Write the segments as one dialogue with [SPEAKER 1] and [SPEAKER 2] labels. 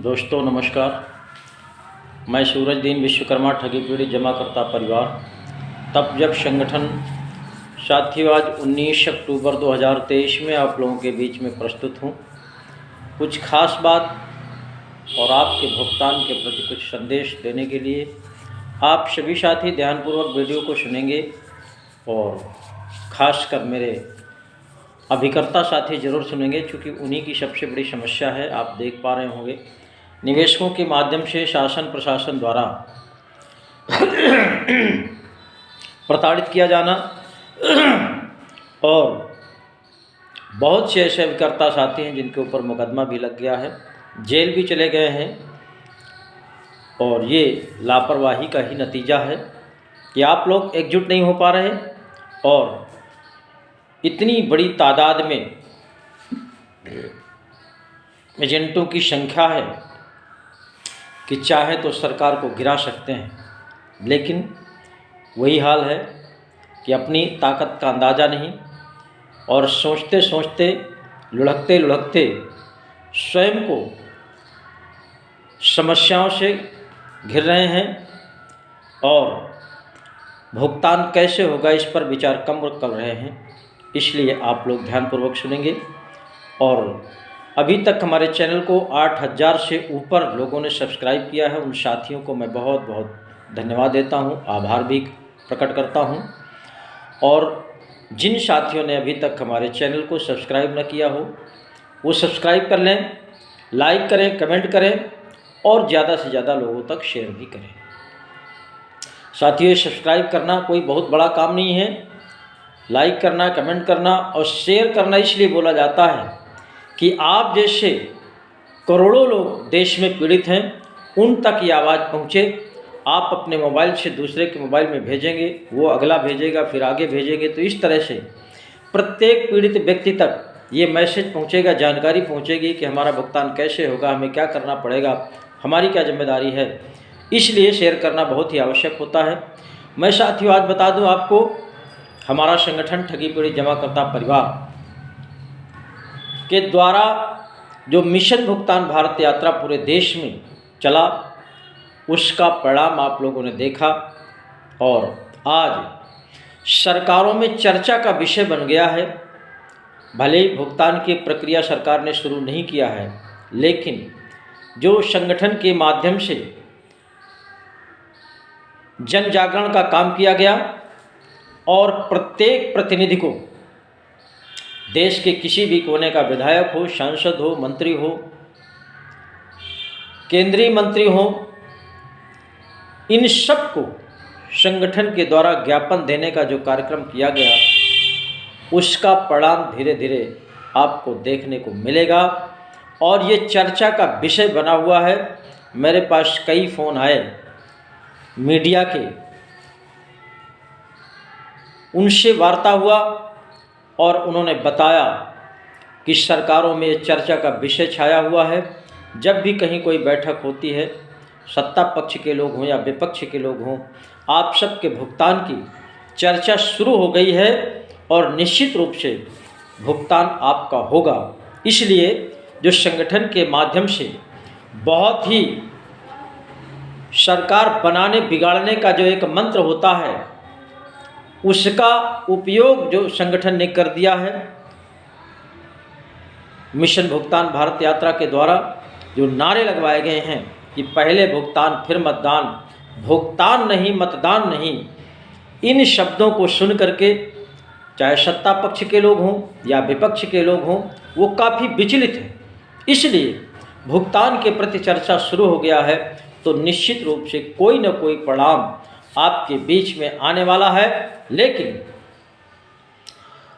[SPEAKER 1] दोस्तों नमस्कार। मैं सूरजदीन विश्वकर्मा ठगी पीड़ित जमाकर्ता परिवार तप जप संगठन साथियों आज 19 अक्टूबर 2023 में आप लोगों के बीच में प्रस्तुत हूँ। कुछ खास बात और आपके भुगतान के प्रति कुछ संदेश देने के लिए आप सभी साथी ध्यानपूर्वक वीडियो को सुनेंगे और ख़ासकर मेरे अभिकर्ता साथी ज़रूर सुनेंगे, क्योंकि उन्हीं की सबसे बड़ी समस्या है। आप देख पा रहे होंगे निवेशकों के माध्यम से शासन प्रशासन द्वारा प्रताड़ित किया जाना और बहुत से ऐसे अभिकर्ता साथी हैं जिनके ऊपर मुकदमा भी लग गया है, जेल भी चले गए हैं। और ये लापरवाही का ही नतीजा है कि आप लोग एकजुट नहीं हो पा रहे और इतनी बड़ी तादाद में एजेंटों की संख्या है कि चाहे तो सरकार को गिरा सकते हैं, लेकिन वही हाल है कि अपनी ताकत का अंदाज़ा नहीं और सोचते सोचते लुढ़कते लुढ़कते स्वयं को समस्याओं से घिर रहे हैं और भुगतान कैसे होगा इस पर विचार कम कर रहे हैं। इसलिए आप लोग ध्यानपूर्वक सुनेंगे। और अभी तक हमारे चैनल को 8000 से ऊपर लोगों ने सब्सक्राइब किया है, उन साथियों को मैं बहुत बहुत धन्यवाद देता हूं, आभार भी प्रकट करता हूं। और जिन साथियों ने अभी तक हमारे चैनल को सब्सक्राइब न किया हो वो सब्सक्राइब कर लें, लाइक करें, कमेंट करें और ज़्यादा से ज़्यादा लोगों तक शेयर भी करें। साथियों, सब्सक्राइब करना कोई बहुत बड़ा काम नहीं है। लाइक करना, कमेंट करना और शेयर करना इसलिए बोला जाता है कि आप जैसे करोड़ों लोग देश में पीड़ित हैं, उन तक ये आवाज़ पहुँचे। आप अपने मोबाइल से दूसरे के मोबाइल में भेजेंगे, वो अगला भेजेगा, फिर आगे भेजेंगे, तो इस तरह से प्रत्येक पीड़ित व्यक्ति तक ये मैसेज पहुँचेगा, जानकारी पहुँचेगी कि हमारा भुगतान कैसे होगा, हमें क्या करना पड़ेगा, हमारी क्या जिम्मेदारी है। इसलिए शेयर करना बहुत ही आवश्यक होता है। मैं साथियों आज बता दूं आपको, हमारा संगठन ठगी पीड़ित जमाकर्ता परिवार के द्वारा जो मिशन भुगतान भारत यात्रा पूरे देश में चला, उसका परिणाम आप लोगों ने देखा और आज सरकारों में चर्चा का विषय बन गया है। भले ही भुगतान की प्रक्रिया सरकार ने शुरू नहीं किया है, लेकिन जो संगठन के माध्यम से जन जागरण का काम किया गया और प्रत्येक प्रतिनिधि को, देश के किसी भी कोने का विधायक हो, सांसद हो, मंत्री हो, केंद्रीय मंत्री हो, इन सब को संगठन के द्वारा ज्ञापन देने का जो कार्यक्रम किया गया, उसका परिणाम धीरे धीरे आपको देखने को मिलेगा और ये चर्चा का विषय बना हुआ है। मेरे पास कई फ़ोन आए मीडिया के, उनसे वार्ता हुआ और उन्होंने बताया कि सरकारों में चर्चा का विषय छाया हुआ है। जब भी कहीं कोई बैठक होती है, सत्ता पक्ष के लोग हों या विपक्ष के लोग हों, आप सबके भुगतान की चर्चा शुरू हो गई है और निश्चित रूप से भुगतान आपका होगा। इसलिए जो संगठन के माध्यम से बहुत ही सरकार बनाने बिगाड़ने का जो एक मंत्र होता है, उसका उपयोग जो संगठन ने कर दिया है। मिशन भुगतान भारत यात्रा के द्वारा जो नारे लगवाए गए हैं कि पहले भुगतान फिर मतदान, भुगतान नहीं मतदान नहीं, इन शब्दों को सुन करके चाहे सत्ता पक्ष के लोग हों या विपक्ष के लोग हों, वो काफ़ी विचलित हैं। इसलिए भुगतान के प्रति चर्चा शुरू हो गया है, तो निश्चित रूप से कोई न कोई परिणाम आपके बीच में आने वाला है। लेकिन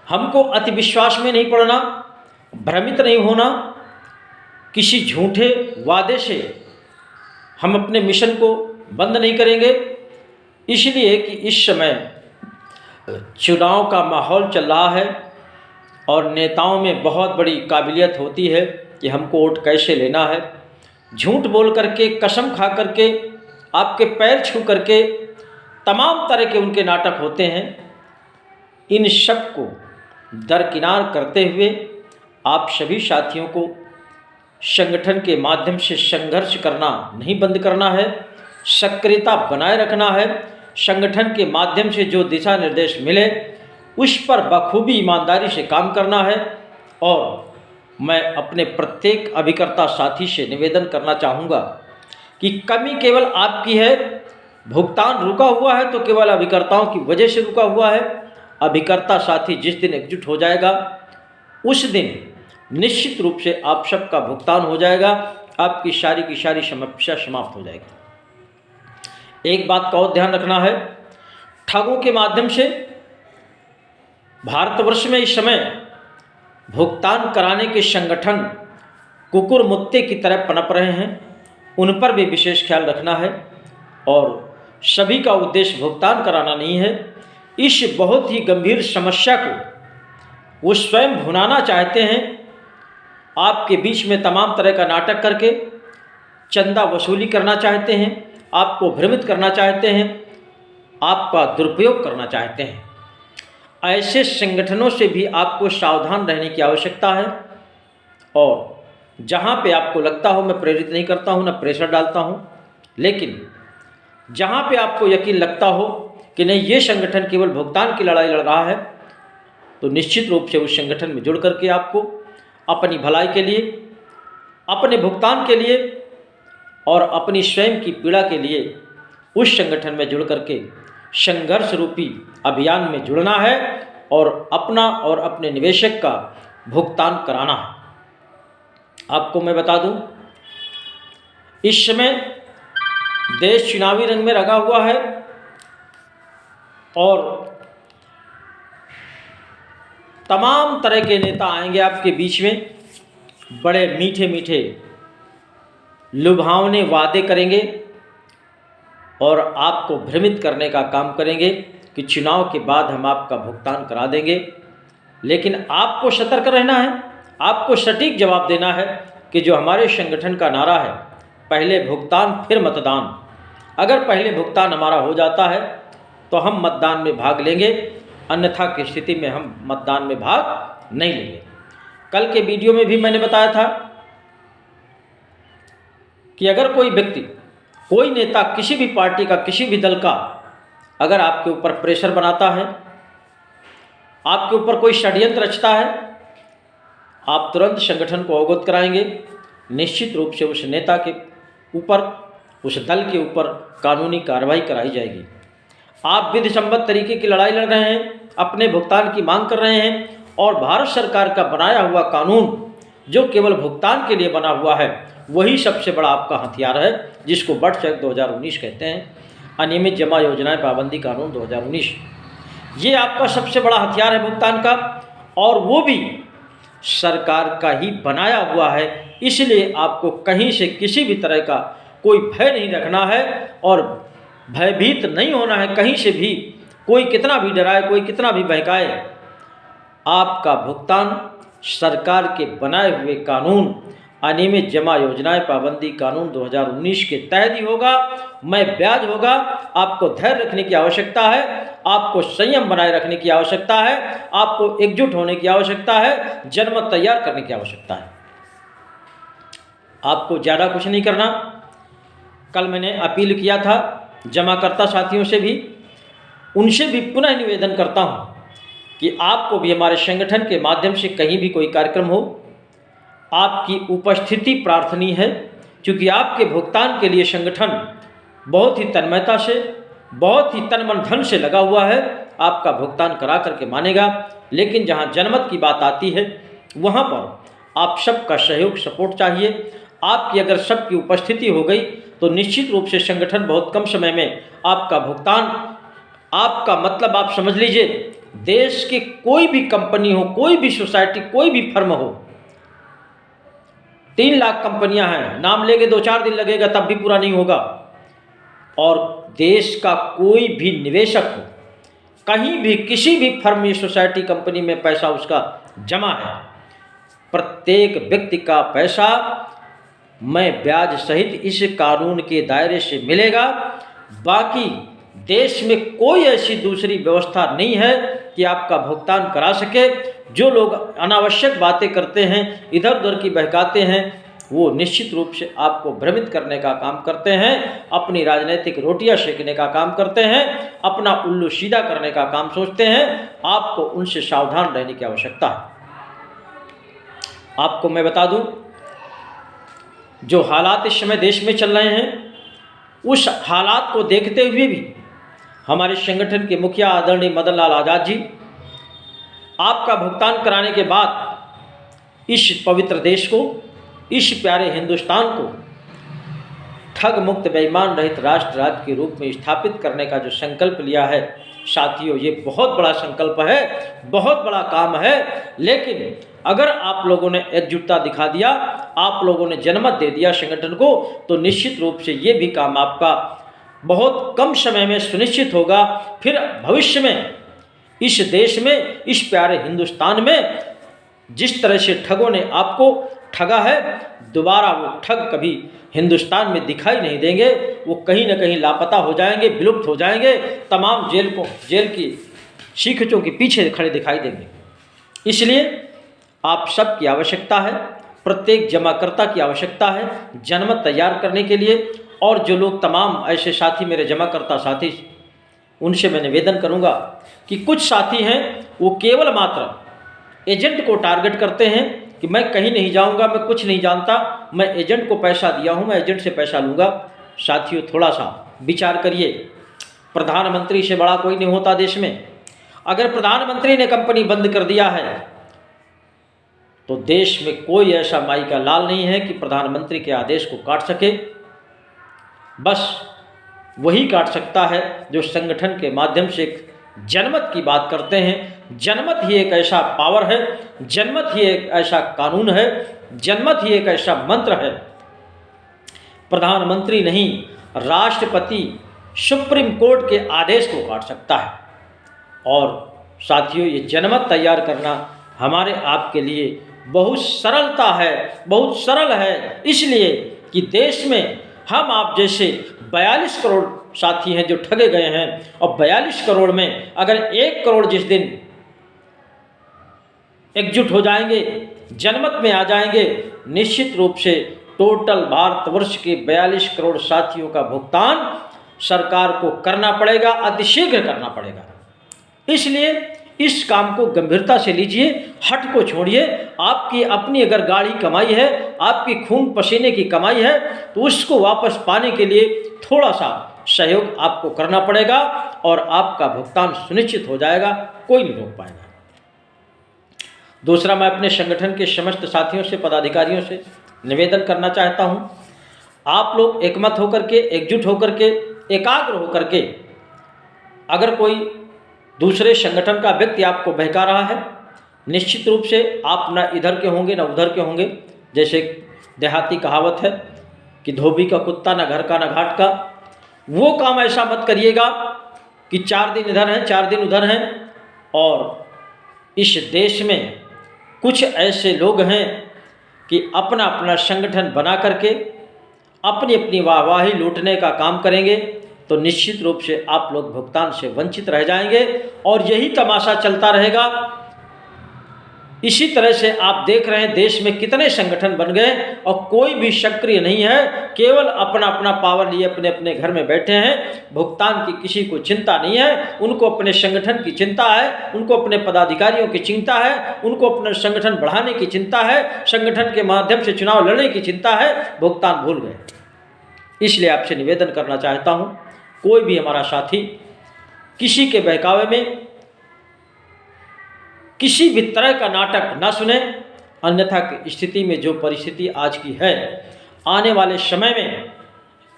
[SPEAKER 1] हमको अति विश्वास में नहीं पड़ना, भ्रमित नहीं होना, किसी झूठे वादे से हम अपने मिशन को बंद नहीं करेंगे। इसलिए कि इस समय चुनाव का माहौल चल रहा है और नेताओं में बहुत बड़ी काबिलियत होती है कि हमको वोट कैसे लेना है। झूठ बोल करके, कसम खा करके, आपके पैर छू करके तमाम तरह के उनके नाटक होते हैं। इन सब को दरकिनार करते हुए आप सभी साथियों को संगठन के माध्यम से संघर्ष करना नहीं बंद करना है, सक्रियता बनाए रखना है। संगठन के माध्यम से जो दिशा निर्देश मिले उस पर बखूबी ईमानदारी से काम करना है। और मैं अपने प्रत्येक अभिकर्ता साथी से निवेदन करना चाहूँगा कि कमी केवल आपकी है। भुगतान रुका हुआ है तो केवल अभिकर्ताओं की वजह से रुका हुआ है। अभिकर्ता साथी जिस दिन एकजुट हो जाएगा उस दिन निश्चित रूप से आप सबका भुगतान हो जाएगा, आपकी सारी की सारी समस्या समाप्त हो जाएगी। एक बात का और ध्यान रखना है, ठगों के माध्यम से भारतवर्ष में इस समय भुगतान कराने के संगठन कुकुर मुत्ते की तरह पनप रहे हैं, उन पर भी विशेष ख्याल रखना है। और सभी का उद्देश्य भुगतान कराना नहीं है। इस बहुत ही गंभीर समस्या को वो स्वयं भुनाना चाहते हैं। आपके बीच में तमाम तरह का नाटक करके चंदा वसूली करना चाहते हैं, आपको भ्रमित करना चाहते हैं, आपका दुरुपयोग करना चाहते हैं। ऐसे संगठनों से भी आपको सावधान रहने की आवश्यकता है। और जहाँ पे आपको लगता हो, मैं प्रेरित नहीं करता हूँ, न प्रेशर डालता हूँ, लेकिन जहाँ पे आपको यकीन लगता हो कि नहीं ये संगठन केवल भुगतान की लड़ाई लड़ रहा है, तो निश्चित रूप से उस संगठन में जुड़ करके आपको अपनी भलाई के लिए, अपने भुगतान के लिए और अपनी स्वयं की पीड़ा के लिए उस संगठन में जुड़ करके संघर्ष रूपी अभियान में जुड़ना है और अपना और अपने निवेशक का भुगतान कराना है। आपको मैं बता दूं, इस समय देश चुनावी रंग में रंगा हुआ है और तमाम तरह के नेता आएंगे आपके बीच में, बड़े मीठे मीठे लुभावने वादे करेंगे और आपको भ्रमित करने का काम करेंगे कि चुनाव के बाद हम आपका भुगतान करा देंगे। लेकिन आपको सतर्क रहना है, आपको सटीक जवाब देना है कि जो हमारे संगठन का नारा है, पहले भुगतान फिर मतदान। अगर पहले भुगतान हमारा हो जाता है तो हम मतदान में भाग लेंगे, अन्यथा की स्थिति में हम मतदान में भाग नहीं लेंगे। कल के वीडियो में भी मैंने बताया था कि अगर कोई व्यक्ति, कोई नेता, किसी भी पार्टी का, किसी भी दल का अगर आपके ऊपर प्रेशर बनाता है, आपके ऊपर कोई षड्यंत्र रचता है, आप तुरंत संगठन को अवगत कराएंगे। निश्चित रूप से उस नेता के ऊपर, उस दल के ऊपर कानूनी कार्रवाई कराई जाएगी। आप विधि सम्मत तरीके की लड़ाई लड़ रहे हैं, अपने भुगतान की मांग कर रहे हैं और भारत सरकार का बनाया हुआ कानून जो केवल भुगतान के लिए बना हुआ है, वही सबसे बड़ा आपका हथियार है, जिसको बट एक्ट 2019 कहते हैं, अनियमित जमा योजनाएं पाबंदी कानून 2019। ये आपका सबसे बड़ा हथियार है भुगतान का, और वो भी सरकार का ही बनाया हुआ है। इसलिए आपको कहीं से किसी भी तरह का कोई भय नहीं रखना है और भयभीत नहीं होना है कहीं से भी। कोई कितना भी डराए, कोई कितना भी बहकाए, आपका भुगतान सरकार के बनाए हुए कानून अनियमित जमा योजनाएं पाबंदी कानून 2019 के तहत ही होगा। मैं ब्याज होगा। आपको धैर्य रखने की आवश्यकता है, आपको संयम बनाए रखने की आवश्यकता है, आपको एकजुट होने की आवश्यकता है, जनमत तैयार करने की आवश्यकता है। आपको ज़्यादा कुछ नहीं करना। कल मैंने अपील किया था जमाकर्ता साथियों से भी, उनसे भी पुनः निवेदन करता हूँ कि आपको भी हमारे संगठन के माध्यम से कहीं भी कोई कार्यक्रम हो, आपकी उपस्थिति प्रार्थनीय है, क्योंकि आपके भुगतान के लिए संगठन बहुत ही तन्मयता से, बहुत ही तन मन धन से लगा हुआ है। आपका भुगतान करा करके मानेगा। लेकिन जहाँ जनमत की बात आती है, वहाँ पर आप सबका सहयोग, सपोर्ट चाहिए। आपकी अगर सबकी उपस्थिति हो गई तो निश्चित रूप से संगठन बहुत कम समय में आपका भुगतान, आपका मतलब आप समझ लीजिए, देश की कोई भी कंपनी हो, कोई भी सोसाइटी, कोई भी फर्म हो, 3 लाख कंपनियां हैं, नाम लेंगे 2-4 दिन लगेगा तब भी पूरा नहीं होगा। और देश का कोई भी निवेशक हो, कहीं भी किसी भी फर्म या सोसाइटी कंपनी में पैसा उसका जमा है, प्रत्येक व्यक्ति का पैसा मैं ब्याज सहित इस कानून के दायरे से मिलेगा। बाकी देश में कोई ऐसी दूसरी व्यवस्था नहीं है कि आपका भुगतान करा सके। जो लोग अनावश्यक बातें करते हैं, इधर उधर की बहकाते हैं, वो निश्चित रूप से आपको भ्रमित करने का काम करते हैं, अपनी राजनीतिक रोटियां सेकने का काम करते हैं, अपना उल्लू सीधा करने का काम सोचते हैं। आपको उनसे सावधान रहने की आवश्यकता है। आपको मैं बता दूं, जो हालात इस समय देश में चल रहे हैं, उस हालात को देखते हुए भी हमारे संगठन के मुखिया आदरणीय मदन लाल आज़ाद जी आपका भुगतान कराने के बाद इस पवित्र देश को, इस प्यारे हिंदुस्तान को ठग मुक्त बेईमान रहित राष्ट्र राज्य के रूप में स्थापित करने का जो संकल्प लिया है, साथियों, ये बहुत बड़ा संकल्प है, बहुत बड़ा काम है। लेकिन अगर आप लोगों ने एकजुटता दिखा दिया, आप लोगों ने जनमत दे दिया संगठन को, तो निश्चित रूप से ये भी काम आपका बहुत कम समय में सुनिश्चित होगा। फिर भविष्य में इस देश में, इस प्यारे हिंदुस्तान में जिस तरह से ठगों ने आपको ठगा है, दोबारा वो ठग कभी हिंदुस्तान में दिखाई नहीं देंगे। वो कहीं ना कहीं लापता हो जाएंगे, विलुप्त हो जाएंगे, तमाम जेल की सीखचों के पीछे खड़े दिखाई देंगे। इसलिए आप सब की आवश्यकता है, प्रत्येक जमाकर्ता की आवश्यकता है जनमत तैयार करने के लिए। और जो लोग तमाम ऐसे साथी, मेरे जमाकर्ता साथी, उनसे मैं निवेदन करूंगा कि कुछ साथी हैं वो केवल मात्र एजेंट को टारगेट करते हैं कि मैं कहीं नहीं जाऊंगा, मैं कुछ नहीं जानता, मैं एजेंट को पैसा दिया हूं, मैं एजेंट से पैसा लूँगा। साथियों, थोड़ा सा विचार करिए। प्रधानमंत्री से बड़ा कोई नहीं होता देश में। अगर प्रधानमंत्री ने कंपनी बंद कर दिया है तो देश में कोई ऐसा माई का लाल नहीं है कि प्रधानमंत्री के आदेश को काट सके। बस वही काट सकता है जो संगठन के माध्यम से जनमत की बात करते हैं। जनमत ही एक ऐसा पावर है, जनमत ही एक ऐसा कानून है, जनमत ही एक ऐसा मंत्र है। प्रधानमंत्री नहीं, राष्ट्रपति सुप्रीम कोर्ट के आदेश को काट सकता है। और साथियों, ये जनमत तैयार करना हमारे आपके लिए बहुत सरलता है, बहुत सरल है, इसलिए कि देश में हम आप जैसे 42 करोड़ साथी हैं जो ठगे गए हैं। और 42 करोड़ में अगर 1 करोड़ जिस दिन एकजुट हो जाएंगे, जनमत में आ जाएंगे, निश्चित रूप से टोटल भारतवर्ष के 42 करोड़ साथियों का भुगतान सरकार को करना पड़ेगा, अतिशीघ्र करना पड़ेगा। इसलिए इस काम को गंभीरता से लीजिए, हट को छोड़िए। आपकी अपनी अगर गाढ़ी कमाई है, आपकी खून पसीने की कमाई है, तो उसको वापस पाने के लिए थोड़ा सा सहयोग आपको करना पड़ेगा और आपका भुगतान सुनिश्चित हो जाएगा, कोई नहीं रोक पाएगा। दूसरा, मैं अपने संगठन के समस्त साथियों से, पदाधिकारियों से निवेदन करना चाहता हूं, आप लोग एकमत होकर के, एकजुट होकर के, एकाग्र होकर के, अगर कोई दूसरे संगठन का व्यक्ति आपको बहका रहा है, निश्चित रूप से आप न इधर के होंगे न उधर के होंगे। जैसे देहाती कहावत है कि धोबी का कुत्ता न घर का न घाट का। वो काम ऐसा मत करिएगा कि 4 दिन इधर हैं, 4 दिन उधर हैं। और इस देश में कुछ ऐसे लोग हैं कि अपना अपना संगठन बना करके अपनी अपनी वाहवाही लूटने का काम करेंगे, तो निश्चित रूप से आप लोग भुगतान से वंचित रह जाएंगे और यही तमाशा चलता रहेगा। इसी तरह से आप देख रहे हैं देश में कितने संगठन बन गए और कोई भी सक्रिय नहीं है, केवल अपना अपना पावर लिए अपने अपने घर में बैठे हैं। भुगतान की किसी को चिंता नहीं है, उनको अपने संगठन की चिंता है, उनको अपने पदाधिकारियों की चिंता है, उनको अपना संगठन बढ़ाने की चिंता है, संगठन के माध्यम से चुनाव लड़ने की चिंता है, भुगतान भूल गए। इसलिए आपसे निवेदन करना चाहता हूँ, कोई भी हमारा साथी किसी के बहकावे में किसी भी तरह का नाटक न सुने, अन्यथा की स्थिति में जो परिस्थिति आज की है, आने वाले समय में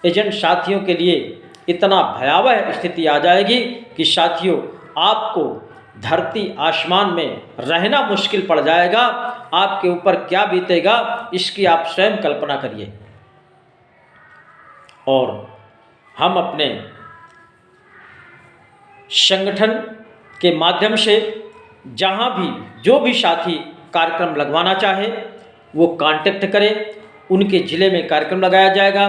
[SPEAKER 1] एजेंट साथियों के लिए इतना भयावह स्थिति आ जाएगी कि साथियों, आपको धरती आसमान में रहना मुश्किल पड़ जाएगा। आपके ऊपर क्या बीतेगा इसकी आप स्वयं कल्पना करिए। और हम अपने संगठन के माध्यम से जहाँ भी जो भी साथी कार्यक्रम लगवाना चाहे वो कांटेक्ट करें, उनके ज़िले में कार्यक्रम लगाया जाएगा।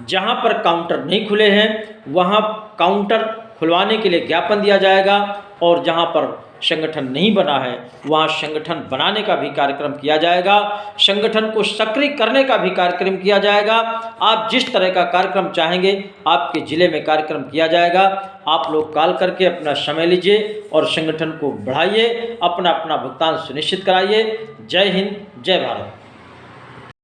[SPEAKER 1] जहाँ पर काउंटर नहीं खुले हैं वहाँ काउंटर खुलवाने के लिए ज्ञापन दिया जाएगा और जहाँ पर संगठन नहीं बना है वहाँ संगठन बनाने का भी कार्यक्रम किया जाएगा, संगठन को सक्रिय करने का भी कार्यक्रम किया जाएगा। आप जिस तरह का कार्यक्रम चाहेंगे आपके ज़िले में कार्यक्रम किया जाएगा। आप लोग कॉल करके अपना समय लीजिए और संगठन को बढ़ाइए, अपना अपना भुगतान सुनिश्चित कराइए। जय हिंद, जय भारत।